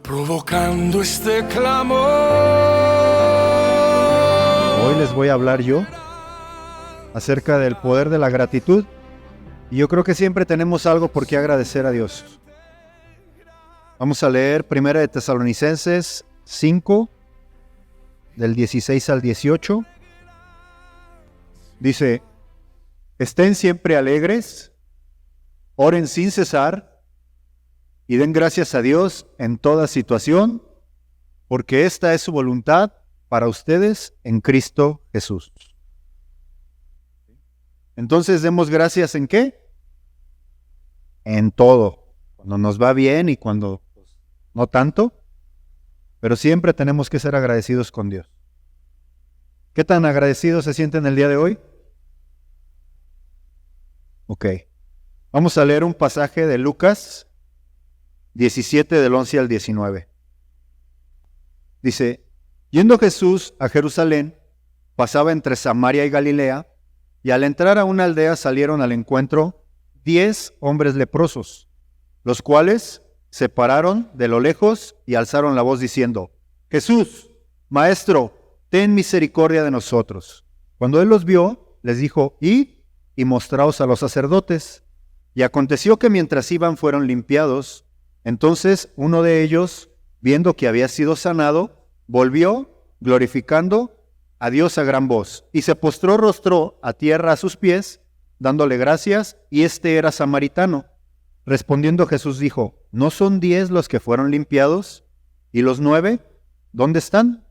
provocando este clamor. Hoy les voy a hablar yo acerca del poder de la gratitud, y yo creo que siempre tenemos algo por qué agradecer a Dios. Vamos a leer 1 de Tesalonicenses 5, del 16 al 18. Dice: estén siempre alegres, oren sin cesar y den gracias a Dios en toda situación, porque esta es su voluntad para ustedes en Cristo Jesús. Entonces, demos gracias ¿en qué? En todo. Cuando nos va bien y cuando no tanto, pero siempre tenemos que ser agradecidos con Dios. ¿Qué tan agradecidos se sienten el día de hoy? Ok. Vamos a leer un pasaje de Lucas 17, del 11 al 19. Dice: yendo Jesús a Jerusalén, pasaba entre Samaria y Galilea, y al entrar a una aldea salieron al encuentro 10 hombres leprosos, los cuales se pararon de lo lejos y alzaron la voz diciendo: Jesús, Maestro, ten misericordia de nosotros. Cuando él los vio, les dijo: id y mostraos a los sacerdotes. Y aconteció que mientras iban fueron limpiados. Entonces uno de ellos, viendo que había sido sanado, volvió, glorificando a Dios a gran voz, y se postró rostro a tierra a sus pies, dándole gracias, y este era samaritano. Respondiendo Jesús dijo: ¿no son 10 los que fueron limpiados? ¿Y los 9? ¿Dónde están?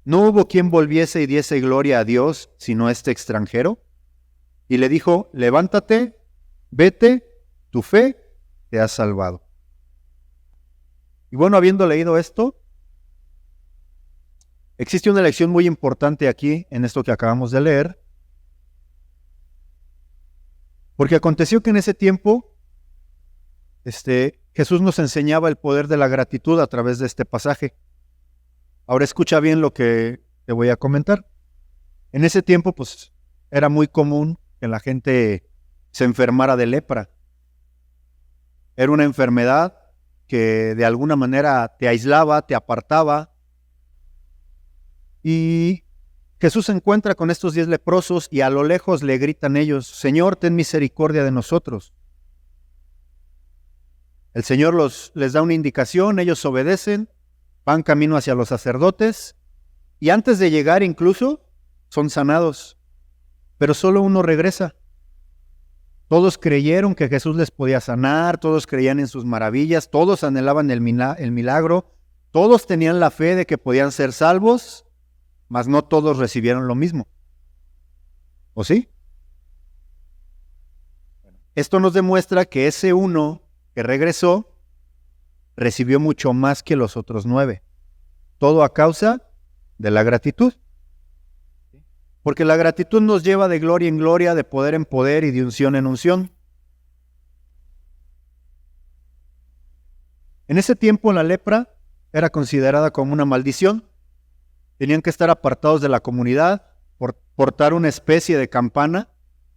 ¿No hubo quien volviese y diese gloria a Dios, sino este extranjero? Y le dijo: levántate, vete, tu fe te ha salvado. Y bueno, habiendo leído esto, existe una lección muy importante aquí en esto que acabamos de leer, porque aconteció que en ese tiempo Jesús nos enseñaba el poder de la gratitud a través de este pasaje. Ahora escucha bien lo que te voy a comentar. En ese tiempo, pues, era muy común que la gente se enfermara de lepra. Era una enfermedad que de alguna manera te aislaba, te apartaba. Y Jesús se encuentra con estos 10 leprosos y a lo lejos le gritan ellos: Señor, ten misericordia de nosotros. El Señor les da una indicación, ellos obedecen, van camino hacia los sacerdotes y antes de llegar incluso son sanados, pero solo uno regresa. Todos creyeron que Jesús les podía sanar, todos creían en sus maravillas, todos anhelaban el milagro, todos tenían la fe de que podían ser salvos, mas no todos recibieron lo mismo. ¿O sí? Esto nos demuestra que ese uno que regresó recibió mucho más que los otros 9. Todo a causa de la gratitud. Porque la gratitud nos lleva de gloria en gloria, de poder en poder y de unción en unción. En ese tiempo la lepra era considerada como una maldición. Tenían que estar apartados de la comunidad, por portar una especie de campana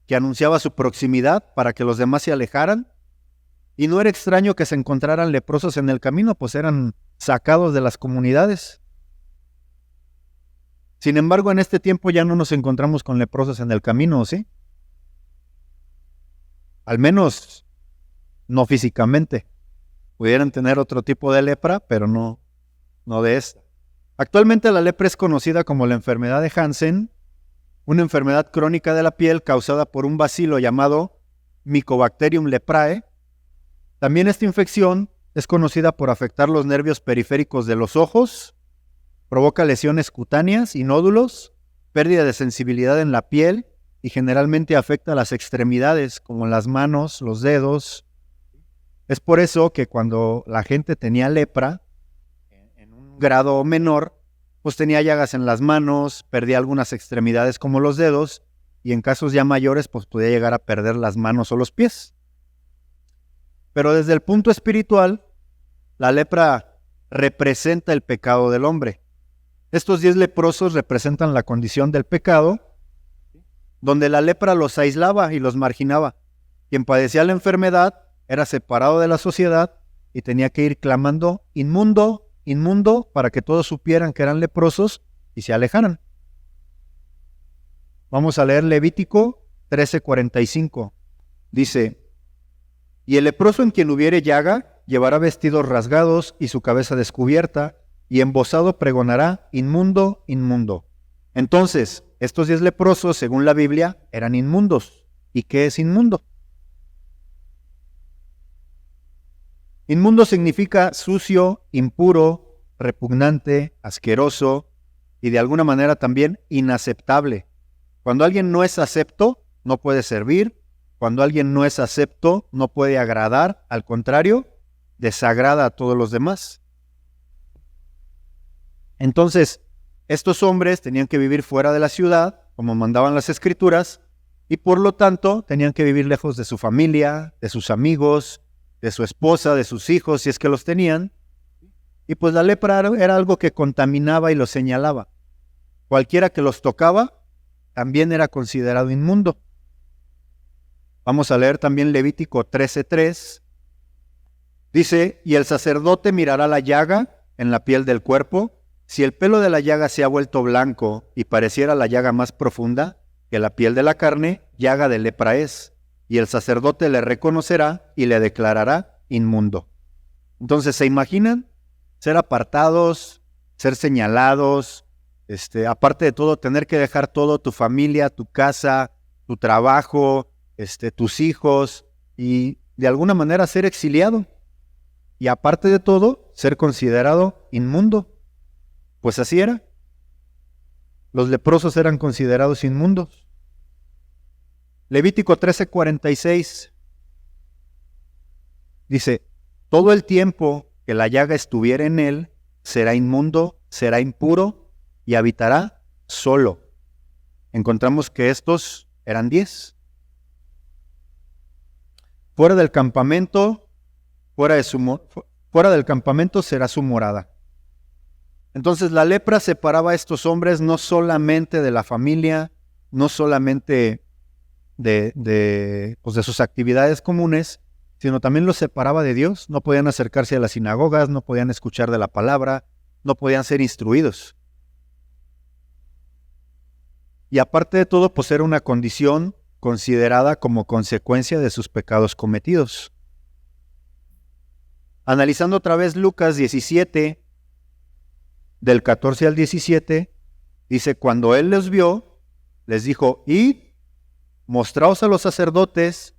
que anunciaba su proximidad para que los demás se alejaran. Y no era extraño que se encontraran leprosos en el camino, pues eran sacados de las comunidades. Sin embargo, en este tiempo ya no nos encontramos con leprosos en el camino, ¿sí? Al menos no físicamente. Pudieran tener otro tipo de lepra, pero no de esta. Actualmente la lepra es conocida como la enfermedad de Hansen, una enfermedad crónica de la piel causada por un bacilo llamado Mycobacterium leprae. También esta infección es conocida por afectar los nervios periféricos de los ojos, provoca lesiones cutáneas y nódulos, pérdida de sensibilidad en la piel y generalmente afecta a las extremidades como las manos, los dedos. Es por eso que cuando la gente tenía lepra, en un grado menor, pues tenía llagas en las manos, perdía algunas extremidades como los dedos y en casos ya mayores pues podía llegar a perder las manos o los pies. Pero desde el punto espiritual, la lepra representa el pecado del hombre. Estos 10 leprosos representan la condición del pecado, donde la lepra los aislaba y los marginaba. Quien padecía la enfermedad era separado de la sociedad y tenía que ir clamando, inmundo, inmundo, para que todos supieran que eran leprosos y se alejaran. Vamos a leer Levítico 13:45. Dice: y el leproso en quien hubiere llaga llevará vestidos rasgados y su cabeza descubierta, y embozado pregonará: inmundo, inmundo. Entonces, estos 10 leprosos, según la Biblia, eran inmundos. ¿Y qué es inmundo? Inmundo significa sucio, impuro, repugnante, asqueroso y de alguna manera también inaceptable. Cuando alguien no es acepto, no puede servir. Cuando alguien no es acepto, no puede agradar. Al contrario, desagrada a todos los demás. Entonces, estos hombres tenían que vivir fuera de la ciudad, como mandaban las Escrituras, y por lo tanto tenían que vivir lejos de su familia, de sus amigos, de su esposa, de sus hijos, si es que los tenían. Y pues la lepra era algo que contaminaba y los señalaba. Cualquiera que los tocaba también era considerado inmundo. Vamos a leer también Levítico 13:3. Dice: y el sacerdote mirará la llaga en la piel del cuerpo. Si el pelo de la llaga se ha vuelto blanco y pareciera la llaga más profunda que la piel de la carne, llaga de lepra es, y el sacerdote le reconocerá y le declarará inmundo. Entonces, ¿se imaginan? Ser apartados, ser señalados, aparte de todo, tener que dejar todo, tu familia, tu casa, tu trabajo, tus hijos, y de alguna manera ser exiliado. Y aparte de todo, ser considerado inmundo. Pues así era. Los leprosos eran considerados inmundos. Levítico 13:46 dice: todo el tiempo que la llaga estuviera en él, será inmundo, será impuro y habitará solo. Encontramos que estos eran 10. Fuera del campamento, fuera del campamento será su morada. Entonces la lepra separaba a estos hombres no solamente de la familia, no solamente de sus actividades comunes, sino también los separaba de Dios. No podían acercarse a las sinagogas, no podían escuchar de la palabra, no podían ser instruidos. Y aparte de todo, pues era una condición considerada como consecuencia de sus pecados cometidos. Analizando otra vez Lucas 17, del 14 al 17, dice: cuando él los vio, les dijo: id, mostraos a los sacerdotes.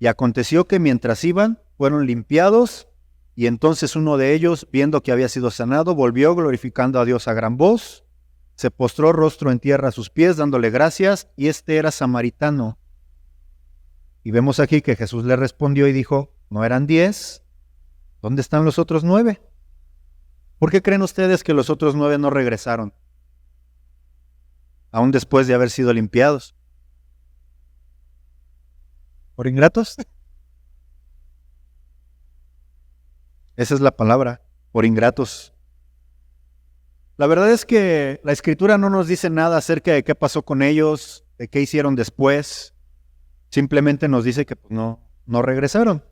Y aconteció que mientras iban, fueron limpiados, y entonces uno de ellos, viendo que había sido sanado, volvió glorificando a Dios a gran voz, se postró rostro en tierra a sus pies, dándole gracias, y era samaritano. Y vemos aquí que Jesús le respondió y dijo: ¿no eran 10? ¿Dónde están los otros 9? ¿Por qué creen ustedes que los otros 9 no regresaron? Aún después de haber sido limpiados. ¿Por ingratos? Esa es la palabra, por ingratos. La verdad es que la Escritura no nos dice nada acerca de qué pasó con ellos, de qué hicieron después. Simplemente nos dice que pues, no regresaron.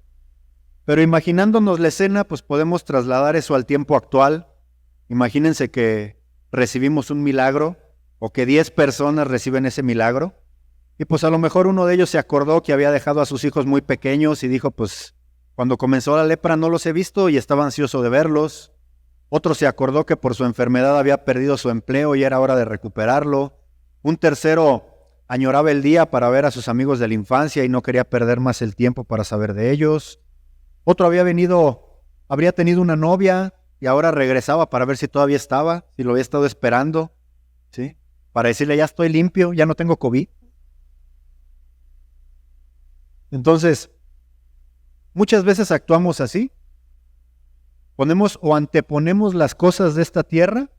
Pero imaginándonos la escena, pues podemos trasladar eso al tiempo actual. Imagínense que recibimos un milagro, o que 10 personas reciben ese milagro, y pues a lo mejor uno de ellos se acordó que había dejado a sus hijos muy pequeños y dijo: pues cuando comenzó la lepra no los he visto y estaba ansioso de verlos. Otro se acordó que por su enfermedad había perdido su empleo y era hora de recuperarlo. Un tercero añoraba el día para ver a sus amigos de la infancia y no quería perder más el tiempo para saber de ellos. Otro habría tenido una novia y ahora regresaba para ver si todavía estaba, si lo había estado esperando, ¿sí? Para decirle: ya estoy limpio, ya no tengo COVID. Entonces, muchas veces actuamos así. Ponemos o anteponemos las cosas de esta tierra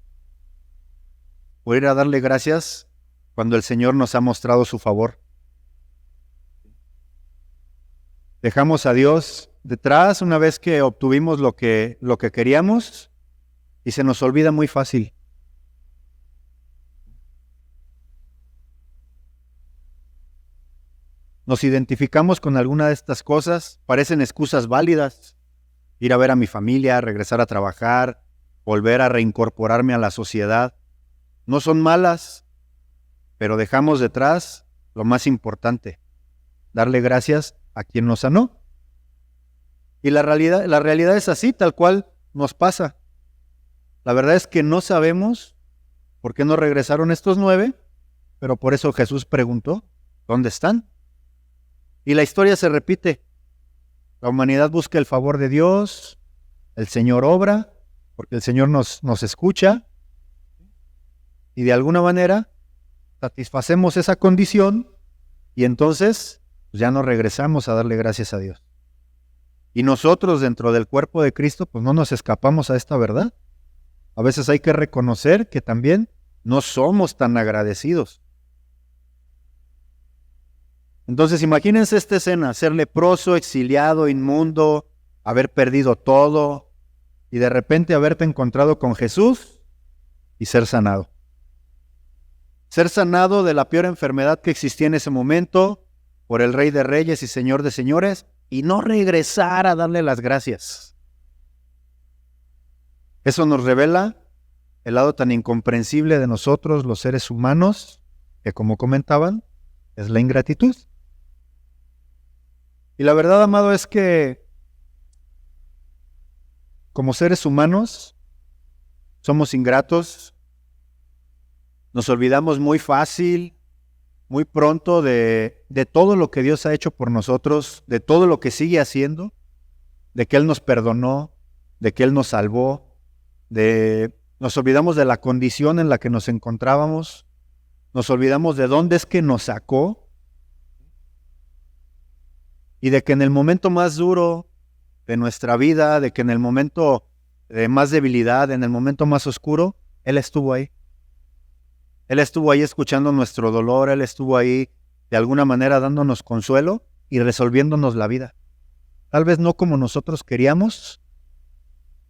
por ir a darle gracias cuando el Señor nos ha mostrado su favor. Dejamos a Dios detrás una vez que obtuvimos lo que queríamos y se nos olvida muy fácil. Nos identificamos con alguna de estas cosas, parecen excusas válidas. ir a ver a mi familia, regresar a trabajar, volver a reincorporarme a la sociedad. No son malas, pero dejamos detrás lo más importante, darle gracias a quien nos sanó. Y la realidad es así, tal cual nos pasa. La verdad es que no sabemos por qué no regresaron estos 9, pero por eso Jesús preguntó, ¿dónde están? Y la historia se repite. La humanidad busca el favor de Dios, el Señor obra, porque el Señor nos escucha, y de alguna manera satisfacemos esa condición, y entonces pues ya no regresamos a darle gracias a Dios. Y nosotros dentro del cuerpo de Cristo, pues no nos escapamos a esta verdad. A veces hay que reconocer que también no somos tan agradecidos. Entonces imagínense esta escena, ser leproso, exiliado, inmundo, haber perdido todo y de repente haberte encontrado con Jesús y ser sanado. Ser sanado de la peor enfermedad que existía en ese momento por el Rey de Reyes y Señor de Señores y no regresar a darle las gracias. Eso nos revela el lado tan incomprensible de nosotros, los seres humanos, que como comentaban, es la ingratitud. Y la verdad, amado, es que como seres humanos somos ingratos, nos olvidamos muy fácil, muy pronto de todo lo que Dios ha hecho por nosotros, de todo lo que sigue haciendo, de que Él nos perdonó, de que Él nos salvó, nos olvidamos de la condición en la que nos encontrábamos, nos olvidamos de dónde es que nos sacó, y de que en el momento más duro de nuestra vida, de que en el momento de más debilidad, en el momento más oscuro, Él estuvo ahí. Él estuvo ahí escuchando nuestro dolor, Él estuvo ahí de alguna manera dándonos consuelo y resolviéndonos la vida. Tal vez no como nosotros queríamos,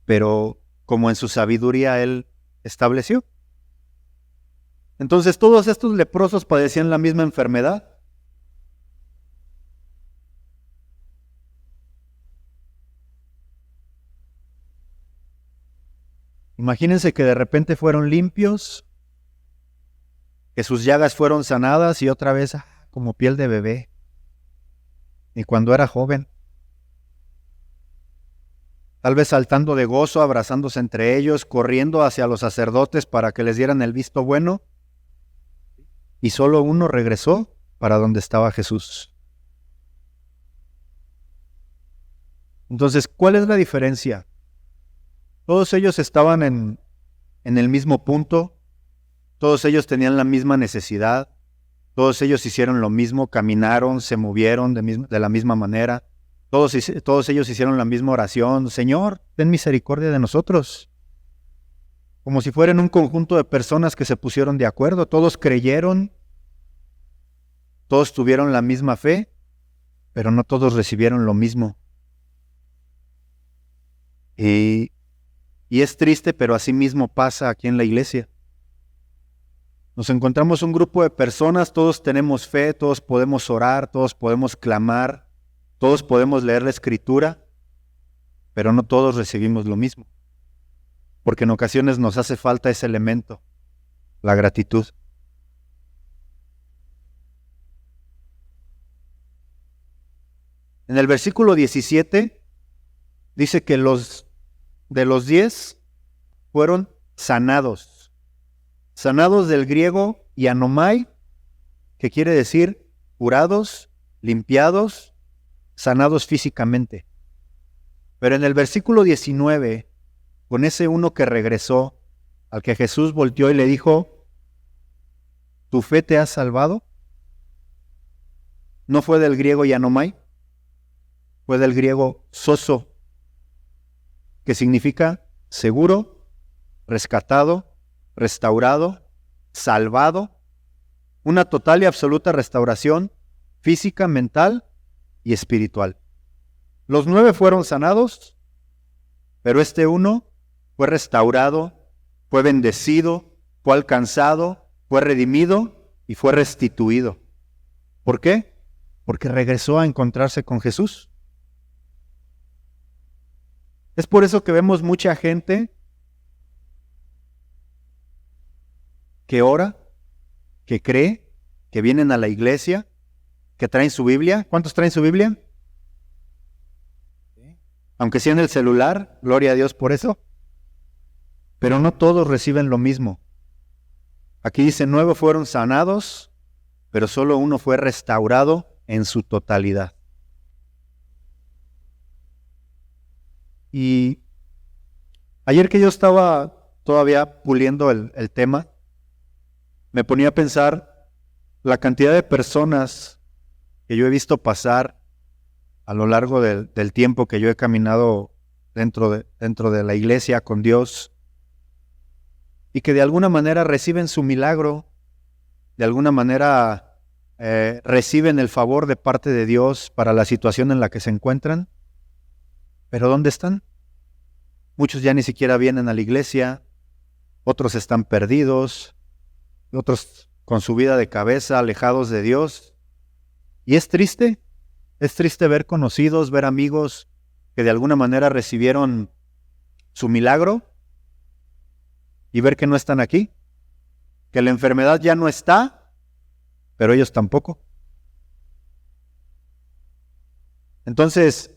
pero como en su sabiduría Él estableció. Entonces todos estos leprosos padecían la misma enfermedad. Imagínense que de repente fueron limpios, que sus llagas fueron sanadas y otra vez como piel de bebé, y cuando era joven. Tal vez saltando de gozo, abrazándose entre ellos, corriendo hacia los sacerdotes para que les dieran el visto bueno, y solo uno regresó para donde estaba Jesús. Entonces, ¿cuál es la diferencia? Todos ellos estaban en el mismo punto, todos ellos tenían la misma necesidad, todos ellos hicieron lo mismo, caminaron, se movieron de la misma manera, todos ellos hicieron la misma oración, Señor, ten misericordia de nosotros. Como si fueran un conjunto de personas que se pusieron de acuerdo, todos creyeron, todos tuvieron la misma fe, pero no todos recibieron lo mismo. Y es triste, pero así mismo pasa aquí en la iglesia. Nos encontramos un grupo de personas, todos tenemos fe, todos podemos orar, todos podemos clamar, todos podemos leer la Escritura, pero no todos recibimos lo mismo. Porque en ocasiones nos hace falta ese elemento, la gratitud. En el versículo 17 dice que de los 10 fueron sanados. Sanados del griego ianomai, que quiere decir curados, limpiados, sanados físicamente. Pero en el versículo 19, con ese uno que regresó, al que Jesús volteó y le dijo, ¿tu fe te ha salvado? No fue del griego ianomai, fue del griego soso, que significa seguro, rescatado, restaurado, salvado, una total y absoluta restauración física, mental y espiritual. Los 9 fueron sanados, pero este uno fue restaurado, fue bendecido, fue alcanzado, fue redimido y fue restituido. ¿Por qué? Porque regresó a encontrarse con Jesús. Es por eso que vemos mucha gente que ora, que cree, que vienen a la iglesia, que traen su Biblia. ¿Cuántos traen su Biblia? Aunque sea en el celular, gloria a Dios por eso. Pero no todos reciben lo mismo. Aquí dice, 9 fueron sanados, pero solo uno fue restaurado en su totalidad. Y ayer que yo estaba todavía puliendo el tema, me ponía a pensar la cantidad de personas que yo he visto pasar a lo largo del tiempo que yo he caminado dentro de la iglesia con Dios, y que de alguna manera reciben su milagro, de alguna manera reciben el favor de parte de Dios para la situación en la que se encuentran. ¿Pero dónde están? Muchos ya ni siquiera vienen a la iglesia, otros están perdidos, otros con su vida de cabeza, alejados de Dios. Y es triste ver conocidos, ver amigos que de alguna manera recibieron su milagro y ver que no están aquí, que la enfermedad ya no está, pero ellos tampoco. Entonces,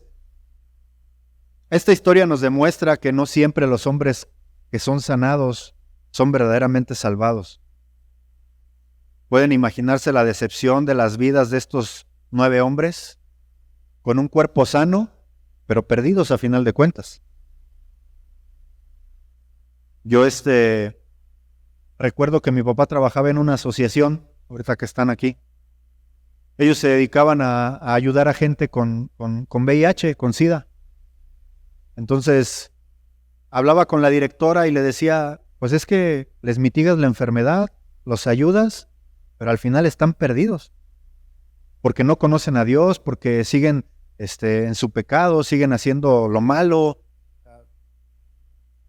esta historia nos demuestra que no siempre los hombres que son sanados son verdaderamente salvados. ¿Pueden imaginarse la decepción de las vidas de estos 9 hombres con un cuerpo sano, pero perdidos a final de cuentas? Yo recuerdo que mi papá trabajaba en una asociación, ahorita que están aquí. Ellos se dedicaban a ayudar a gente con VIH, con SIDA. Entonces, hablaba con la directora y le decía, pues es que les mitigas la enfermedad, los ayudas, pero al final están perdidos, porque no conocen a Dios, porque siguen en su pecado, siguen haciendo lo malo.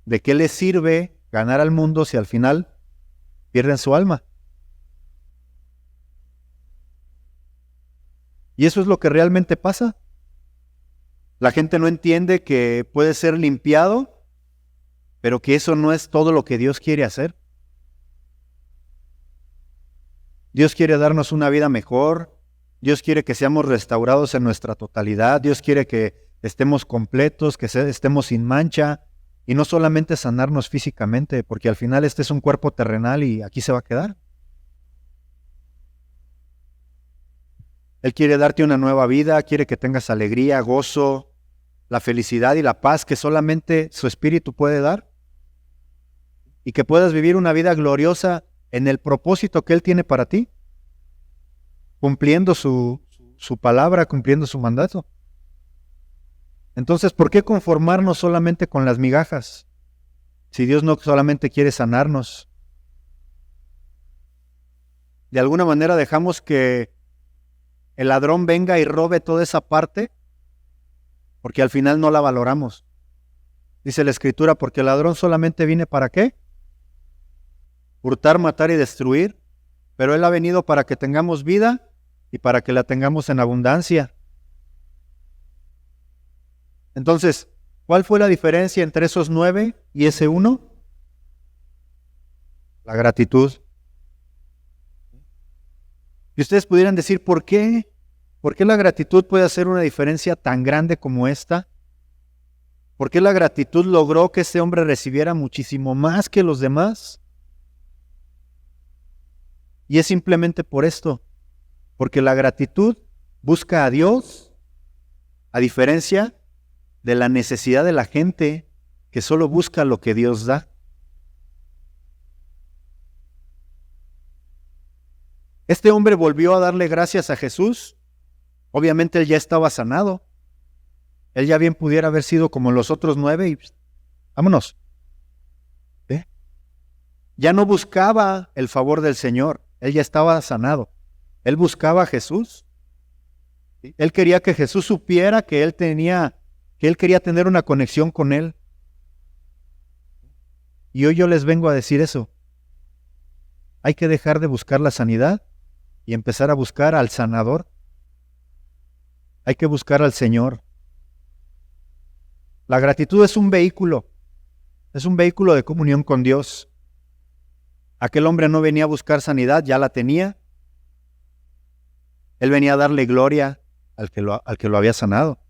¿De qué les sirve ganar al mundo si al final pierden su alma? Y eso es lo que realmente pasa. La gente no entiende que puede ser limpiado, pero que eso no es todo lo que Dios quiere hacer. Dios quiere darnos una vida mejor. Dios quiere que seamos restaurados en nuestra totalidad. Dios quiere que estemos completos, que estemos sin mancha. Y no solamente sanarnos físicamente, porque al final este es un cuerpo terrenal y aquí se va a quedar. Él quiere darte una nueva vida, quiere que tengas alegría, gozo, la felicidad y la paz que solamente su Espíritu puede dar. Y que puedas vivir una vida gloriosa en el propósito que Él tiene para ti, cumpliendo su palabra, cumpliendo su mandato. Entonces, ¿por qué conformarnos solamente con las migajas? Si Dios no solamente quiere sanarnos. De alguna manera dejamos que el ladrón venga y robe toda esa parte, porque al final no la valoramos. Dice la Escritura, porque el ladrón solamente viene ¿para qué? Hurtar, matar y destruir, pero Él ha venido para que tengamos vida y para que la tengamos en abundancia. Entonces, ¿cuál fue la diferencia entre esos 9 y ese 1? La gratitud. Y ustedes pudieran decir, ¿por qué? ¿Por qué la gratitud puede hacer una diferencia tan grande como esta? ¿Por qué la gratitud logró que ese hombre recibiera muchísimo más que los demás? Y es simplemente por esto, porque la gratitud busca a Dios, a diferencia de la necesidad de la gente que solo busca lo que Dios da. Este hombre volvió a darle gracias a Jesús. Obviamente él ya estaba sanado. Él ya bien pudiera haber sido como los otros 9 y vámonos. Ya no buscaba el favor del Señor. Él ya estaba sanado. Él buscaba a Jesús. Él quería que Jesús supiera que él quería tener una conexión con Él. Y hoy yo les vengo a decir eso. Hay que dejar de buscar la sanidad y empezar a buscar al sanador. Hay que buscar al Señor. La gratitud es un vehículo de comunión con Dios. Aquel hombre no venía a buscar sanidad, ya la tenía. Él venía a darle gloria al que lo había sanado.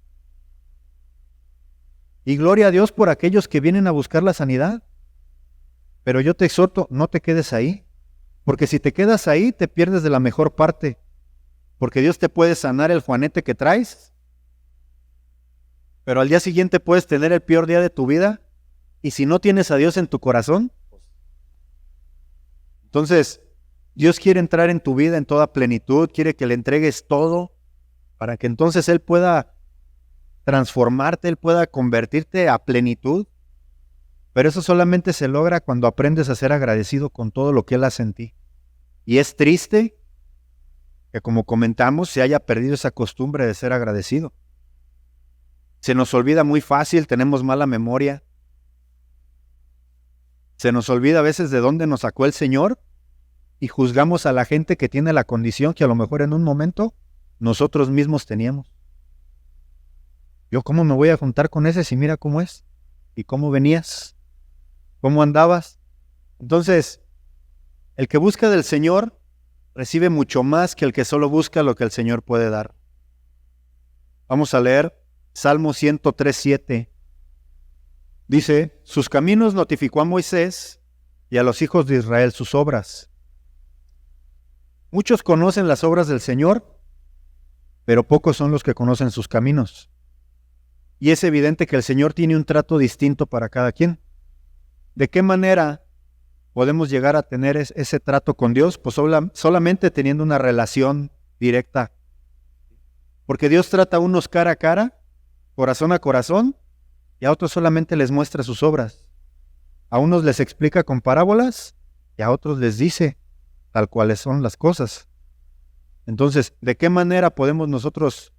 Y gloria a Dios por aquellos que vienen a buscar la sanidad. Pero yo te exhorto, no te quedes ahí. Porque si te quedas ahí, te pierdes de la mejor parte. Porque Dios te puede sanar el juanete que traes, pero al día siguiente puedes tener el peor día de tu vida. Y si no tienes a Dios en tu corazón, entonces Dios quiere entrar en tu vida en toda plenitud, quiere que le entregues todo, para que entonces Él pueda transformarte, Él pueda convertirte a plenitud. Pero eso solamente se logra cuando aprendes a ser agradecido con todo lo que Él hace en ti. Y es triste que, como comentamos, se haya perdido esa costumbre de ser agradecido. Se nos olvida muy fácil, tenemos mala memoria. Se nos olvida a veces de dónde nos sacó el Señor y juzgamos a la gente que tiene la condición que a lo mejor en un momento nosotros mismos teníamos. Yo, ¿cómo me voy a juntar con ese si mira cómo es? ¿Y cómo venías? ¿Cómo andabas? Entonces, el que busca del Señor recibe mucho más que el que solo busca lo que el Señor puede dar. Vamos a leer Salmo 103:7. Dice: sus caminos notificó a Moisés y a los hijos de Israel sus obras. Muchos conocen las obras del Señor, pero pocos son los que conocen sus caminos. Y es evidente que el Señor tiene un trato distinto para cada quien. ¿De qué manera podemos llegar a tener ese trato con Dios? Pues solamente teniendo una relación directa. Porque Dios trata a unos cara a cara, corazón a corazón, y a otros solamente les muestra sus obras. A unos les explica con parábolas y a otros les dice tal cuales son las cosas. Entonces, ¿de qué manera podemos nosotros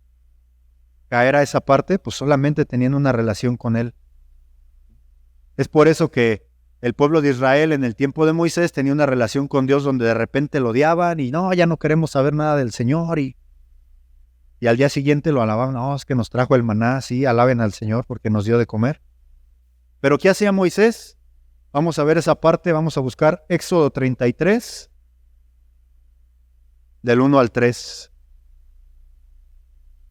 caer a esa parte? Pues solamente teniendo una relación con Él. Es por eso que el pueblo de Israel en el tiempo de Moisés tenía una relación con Dios donde de repente lo odiaban y no, ya no queremos saber nada del Señor, y al día siguiente lo alababan. No, es que nos trajo el maná, sí, alaben al Señor porque nos dio de comer. Pero ¿qué hacía Moisés? Vamos a ver esa parte, vamos a buscar Éxodo 33, del 1 al 3.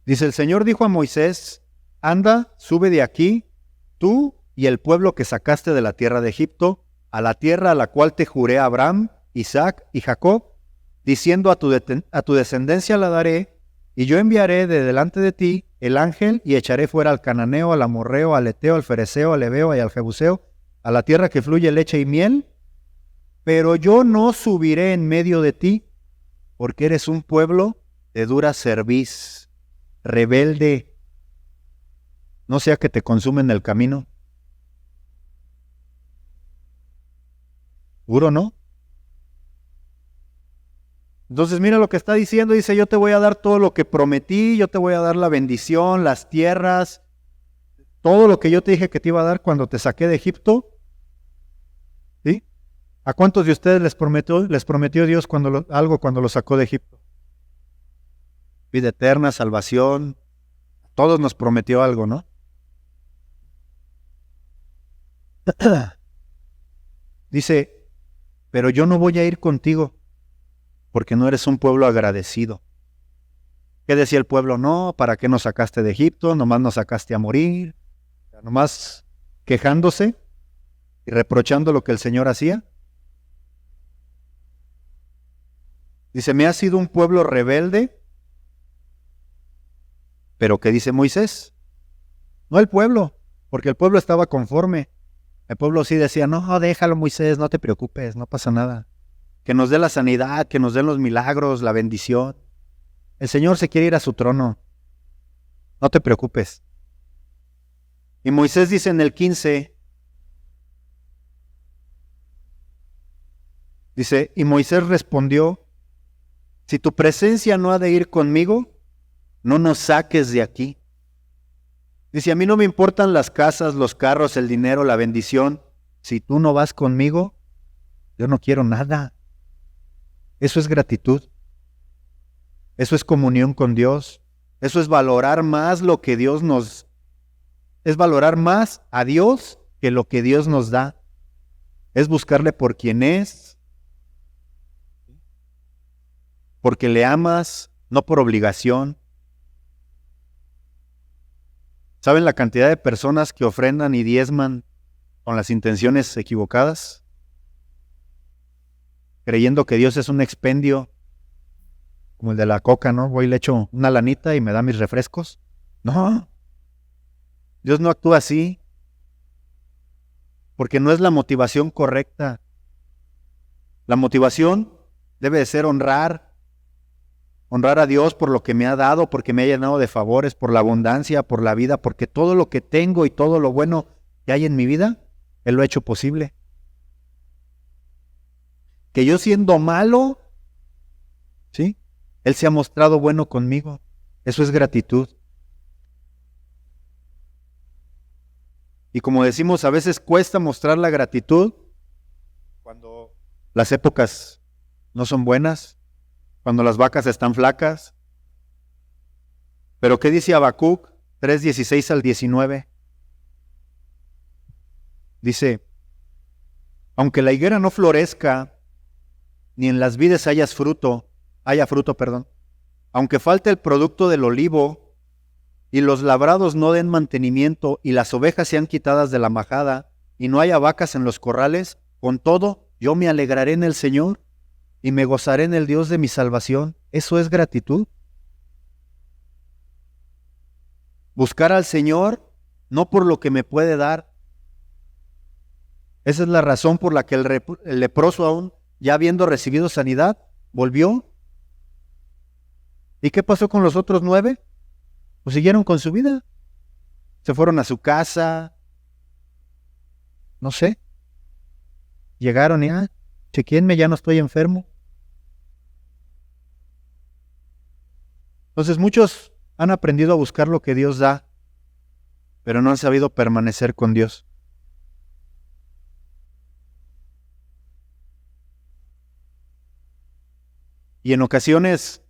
Dice: el Señor dijo a Moisés: anda, sube de aquí, tú y el pueblo que sacaste de la tierra de Egipto, a la tierra a la cual te juré a Abraham, Isaac y Jacob, diciendo: a tu descendencia la daré, y yo enviaré de delante de ti el ángel, y echaré fuera al cananeo, al amorreo, al eteo, al fereceo, al heveo y al jebuseo, a la tierra que fluye leche y miel. Pero yo no subiré en medio de ti, porque eres un pueblo de dura cerviz, rebelde, no sea que te consumen el camino. Duro, ¿no? Entonces mira lo que está diciendo, dice: yo te voy a dar todo lo que prometí, yo te voy a dar la bendición, las tierras, todo lo que yo te dije que te iba a dar cuando te saqué de Egipto. ¿Sí? ¿A cuántos de ustedes les prometió Dios algo cuando los sacó de Egipto? Vida eterna, salvación, a todos nos prometió algo, ¿no? Dice: pero yo no voy a ir contigo, porque no eres un pueblo agradecido. ¿Qué decía el pueblo? No, ¿para qué nos sacaste de Egipto? Nomás nos sacaste a morir. Nomás quejándose y reprochando lo que el Señor hacía. Dice: me ha sido un pueblo rebelde. Pero ¿qué dice Moisés? No el pueblo, porque el pueblo estaba conforme. El pueblo sí decía: no, déjalo, Moisés, no te preocupes, no pasa nada. Que nos dé la sanidad, que nos den los milagros, la bendición. El Señor se quiere ir a su trono. No te preocupes. Y Moisés dice en el 15, dice: y Moisés respondió: si tu presencia no ha de ir conmigo, no nos saques de aquí. Dice: a mí no me importan las casas, los carros, el dinero, la bendición. Si tú no vas conmigo, yo no quiero nada. Eso es gratitud. Eso es comunión con Dios. Eso es valorar más lo que Dios nos es valorar más a Dios que lo que Dios nos da. Es buscarle por quien es, porque le amas, no por obligación. ¿Saben la cantidad de personas que ofrendan y diezman con las intenciones equivocadas? Creyendo que Dios es un expendio, como el de la coca, ¿no? Voy y le echo una lanita y me da mis refrescos. No, Dios no actúa así, porque no es la motivación correcta. La motivación debe de ser honrar a Dios por lo que me ha dado, porque me ha llenado de favores, por la abundancia, por la vida, porque todo lo que tengo y todo lo bueno que hay en mi vida, Él lo ha hecho posible. Que yo siendo malo, ¿sí? Él se ha mostrado bueno conmigo. Eso es gratitud. Y como decimos, a veces cuesta mostrar la gratitud cuando las épocas no son buenas, cuando las vacas están flacas. Pero ¿qué dice Habacuc 3:16 al 19? Dice, aunque la higuera no florezca, ni en las vides haya fruto, aunque falte el producto del olivo, y los labrados no den mantenimiento, y las ovejas sean quitadas de la majada, y no haya vacas en los corrales, con todo yo me alegraré en el Señor, y me gozaré en el Dios de mi salvación. ¿Eso es gratitud? Buscar al Señor no por lo que me puede dar. Esa es la razón por la que el leproso, aún ya habiendo recibido sanidad, volvió. ¿Y qué pasó con los otros 9? Pues siguieron con su vida. Se fueron a su casa. No sé. Llegaron y, chequéenme, ya no estoy enfermo. Entonces muchos han aprendido a buscar lo que Dios da, pero no han sabido permanecer con Dios. Y en ocasiones,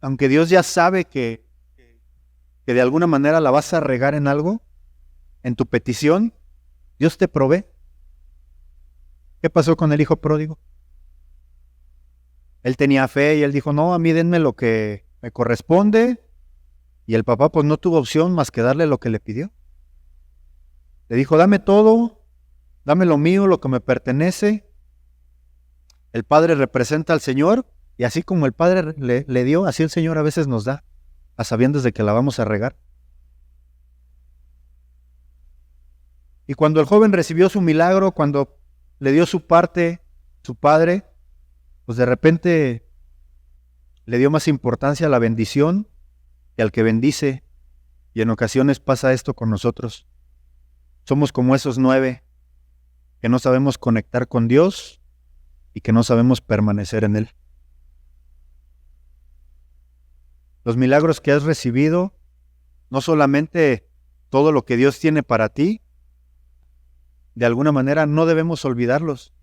aunque Dios ya sabe que de alguna manera la vas a regar en algo, en tu petición, Dios te provee. ¿Qué pasó con el hijo pródigo? Él tenía fe y él dijo, no, a mí denme lo que me corresponde. Y el papá pues no tuvo opción más que darle lo que le pidió. Le dijo, dame todo, dame lo mío, lo que me pertenece. El Padre representa al Señor y así como el Padre le dio, así el Señor a veces nos da, a sabiendas de que la vamos a regar. Y cuando el joven recibió su milagro, cuando le dio su parte, su padre, pues de repente le dio más importancia a la bendición que al que bendice. Y en ocasiones pasa esto con nosotros. Somos como esos 9 que no sabemos conectar con Dios y que no sabemos permanecer en Él. Los milagros que has recibido, no solamente todo lo que Dios tiene para ti, de alguna manera no debemos olvidarlos.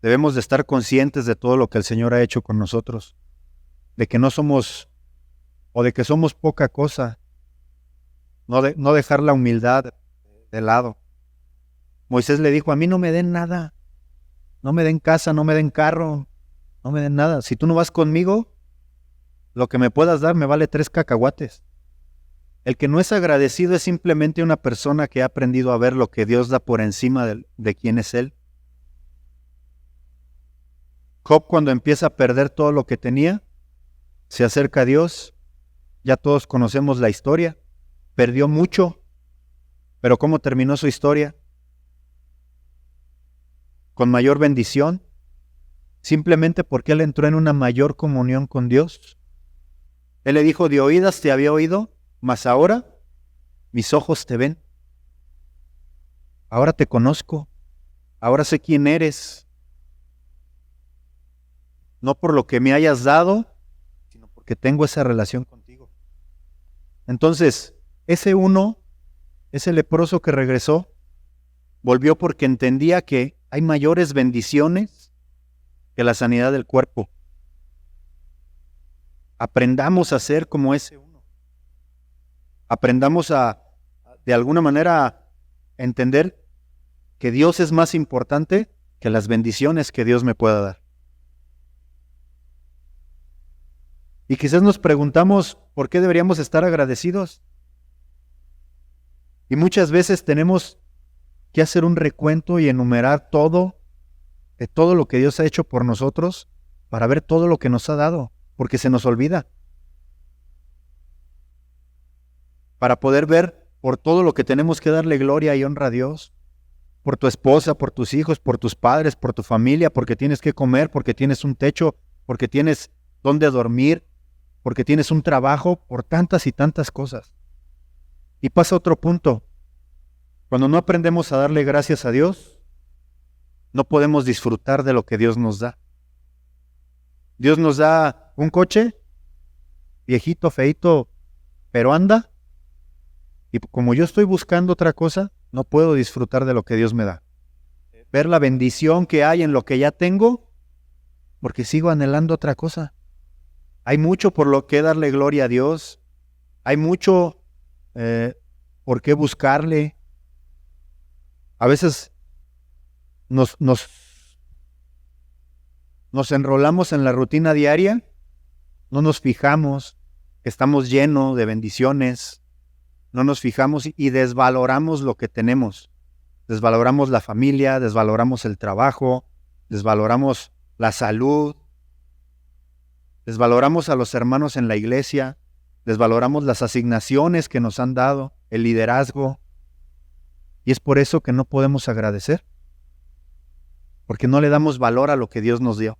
Debemos de estar conscientes de todo lo que el Señor ha hecho con nosotros, de que no somos, o de que somos poca cosa, no dejar la humildad de lado. Moisés le dijo, a mí no me den nada, no me den casa, no me den carro, no me den nada. Si tú no vas conmigo, lo que me puedas dar me vale 3 cacahuates. El que no es agradecido es simplemente una persona que ha aprendido a ver lo que Dios da por encima de quién es Él. Job, cuando empieza a perder todo lo que tenía, se acerca a Dios. Ya todos conocemos la historia. Perdió mucho, pero ¿cómo terminó su historia? Con mayor bendición, simplemente porque él entró en una mayor comunión con Dios. Él le dijo, de oídas te había oído, mas ahora mis ojos te ven. Ahora te conozco, ahora sé quién eres. No por lo que me hayas dado, sino porque tengo esa relación contigo. Entonces, ese leproso que regresó, volvió porque entendía que hay mayores bendiciones que la sanidad del cuerpo. Aprendamos a ser como ese uno. Aprendamos de alguna manera, a entender que Dios es más importante que las bendiciones que Dios me pueda dar. Y quizás nos preguntamos por qué deberíamos estar agradecidos. Y muchas veces tenemos que hacer un recuento y enumerar de todo lo que Dios ha hecho por nosotros para ver todo lo que nos ha dado, porque se nos olvida. Para poder ver por todo lo que tenemos que darle gloria y honra a Dios, por tu esposa, por tus hijos, por tus padres, por tu familia, porque tienes que comer, porque tienes un techo, porque tienes dónde dormir, porque tienes un trabajo, por tantas y tantas cosas. Y pasa otro punto. Cuando no aprendemos a darle gracias a Dios, no podemos disfrutar de lo que Dios nos da. Dios nos da un coche, viejito, feito, pero anda. Y como yo estoy buscando otra cosa, no puedo disfrutar de lo que Dios me da. Ver la bendición que hay en lo que ya tengo, porque sigo anhelando otra cosa. Hay mucho por lo que darle gloria a Dios. Hay mucho por qué buscarle. A veces nos enrolamos en la rutina diaria, no nos fijamos que estamos llenos de bendiciones, no nos fijamos y desvaloramos lo que tenemos. Desvaloramos la familia, desvaloramos el trabajo, desvaloramos la salud, desvaloramos a los hermanos en la iglesia, desvaloramos las asignaciones que nos han dado, el liderazgo. Y es por eso que no podemos agradecer, porque no le damos valor a lo que Dios nos dio.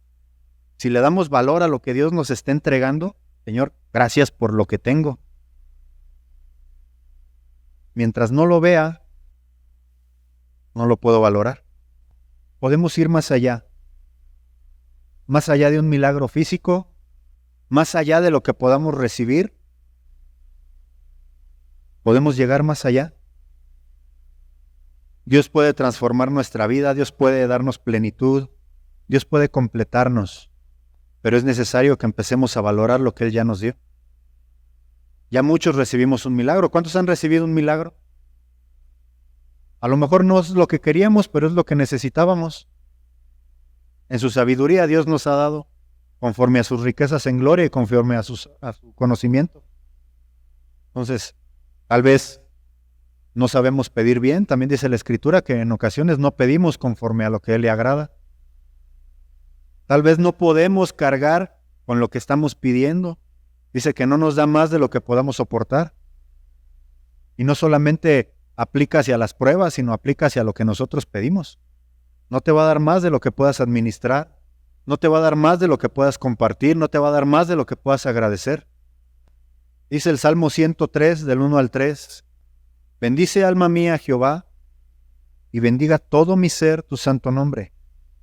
Si le damos valor a lo que Dios nos está entregando, Señor, gracias por lo que tengo. Mientras no lo vea, no lo puedo valorar. Podemos ir más allá de un milagro físico, más allá de lo que podamos recibir. Podemos llegar más allá. Dios puede transformar nuestra vida, Dios puede darnos plenitud, Dios puede completarnos, pero es necesario que empecemos a valorar lo que Él ya nos dio. Ya muchos recibimos un milagro. ¿Cuántos han recibido un milagro? A lo mejor no es lo que queríamos, pero es lo que necesitábamos. En su sabiduría Dios nos ha dado, conforme a sus riquezas en gloria y conforme a su conocimiento. Entonces, tal vez no sabemos pedir bien. También dice la Escritura que en ocasiones no pedimos conforme a lo que Él le agrada. Tal vez no podemos cargar con lo que estamos pidiendo. Dice que no nos da más de lo que podamos soportar. Y no solamente aplica hacia las pruebas, sino aplica hacia lo que nosotros pedimos. No te va a dar más de lo que puedas administrar. No te va a dar más de lo que puedas compartir. No te va a dar más de lo que puedas agradecer. Dice el Salmo 103, del 1 al 3. Bendice alma mía a Jehová, y bendiga todo mi ser tu santo nombre.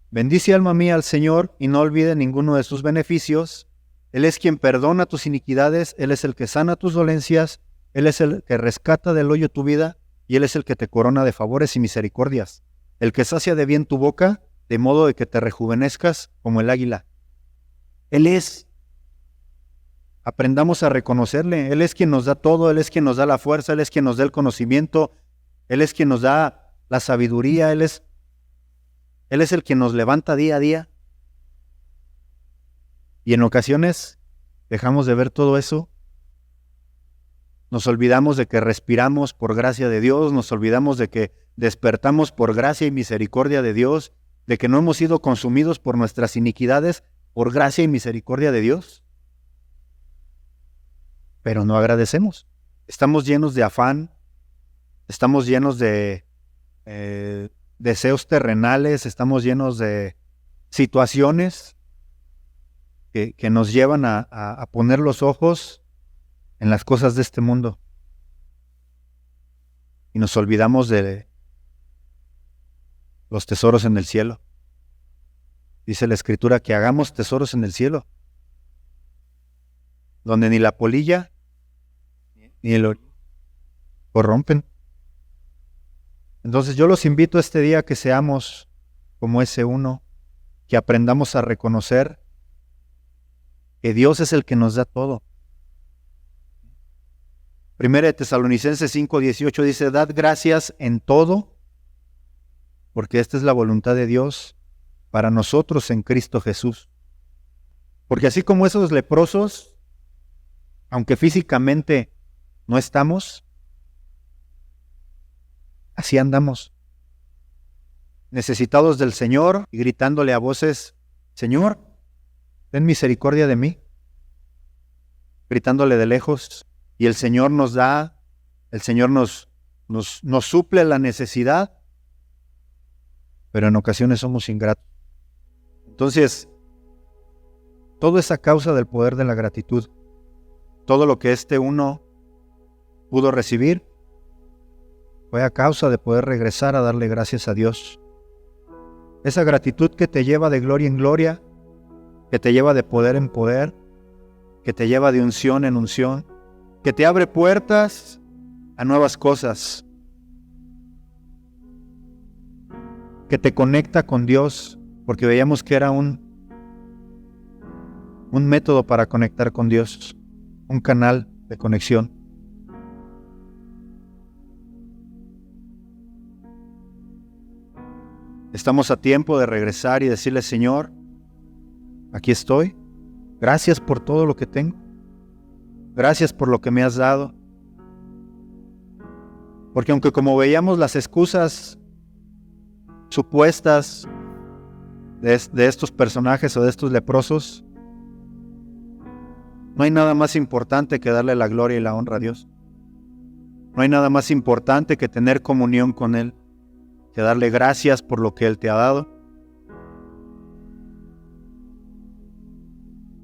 Bendice alma mía al Señor, y no olvide ninguno de sus beneficios. Él es quien perdona tus iniquidades, Él es el que sana tus dolencias, Él es el que rescata del hoyo tu vida, y Él es el que te corona de favores y misericordias, el que sacia de bien tu boca, de modo de que te rejuvenezcas como el águila. Él es. Aprendamos a reconocerle. Él es quien nos da todo, Él es quien nos da la fuerza, Él es quien nos da el conocimiento, Él es quien nos da la sabiduría, Él es el que nos levanta día a día. Y en ocasiones dejamos de ver todo eso. Nos olvidamos de que respiramos por gracia de Dios, nos olvidamos de que despertamos por gracia y misericordia de Dios, de que no hemos sido consumidos por nuestras iniquidades por gracia y misericordia de Dios. Pero no agradecemos. Estamos llenos de afán, estamos llenos de deseos terrenales, estamos llenos de situaciones que nos llevan a poner los ojos en las cosas de este mundo. Y nos olvidamos de los tesoros en el cielo. Dice la Escritura que hagamos tesoros en el cielo, donde ni la polilla ni el oro corrompen. Entonces yo los invito este día a que seamos como ese uno, que aprendamos a reconocer que Dios es el que nos da todo. Primera de Tesalonicenses 5:18 dice, dad gracias en todo, porque esta es la voluntad de Dios para nosotros en Cristo Jesús. Porque así como esos leprosos, aunque físicamente no estamos, así andamos, necesitados del Señor y gritándole a voces, Señor, ten misericordia de mí, gritándole de lejos, y el Señor nos da, el Señor nos suple la necesidad, pero en ocasiones somos ingratos. Entonces, todo es a causa del poder de la gratitud. Todo lo que este uno pudo recibir fue a causa de poder regresar a darle gracias a Dios. Esa gratitud que te lleva de gloria en gloria, que te lleva de poder en poder, que te lleva de unción en unción, que te abre puertas a nuevas cosas, que te conecta con Dios, porque veíamos que era un método para conectar con Dios, un canal de conexión. Estamos a tiempo de regresar y decirle, Señor, aquí estoy, gracias por todo lo que tengo, gracias por lo que me has dado, porque aunque como veíamos las excusas supuestas de estos personajes o de estos leprosos, no hay nada más importante que darle la gloria y la honra a Dios. No hay nada más importante que tener comunión con Él, que darle gracias por lo que Él te ha dado.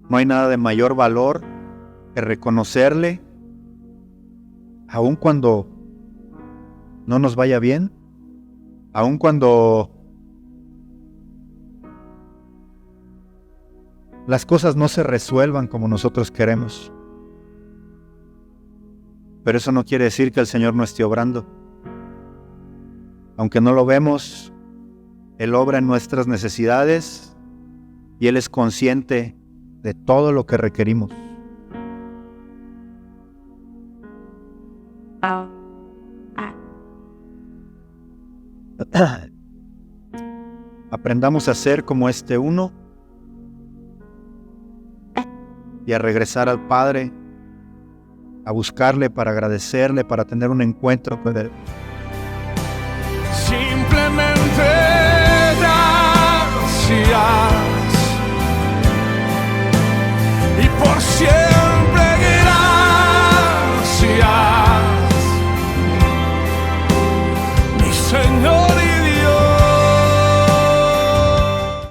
No hay nada de mayor valor que reconocerle, aun cuando no nos vaya bien, aun cuando las cosas no se resuelvan como nosotros queremos. Pero eso no quiere decir que el Señor no esté obrando. Aunque no lo vemos, Él obra en nuestras necesidades y Él es consciente de todo lo que requerimos. Aprendamos a ser como este uno y a regresar al Padre, a buscarle para agradecerle, para tener un encuentro con Él. Simplemente gracias y por siempre.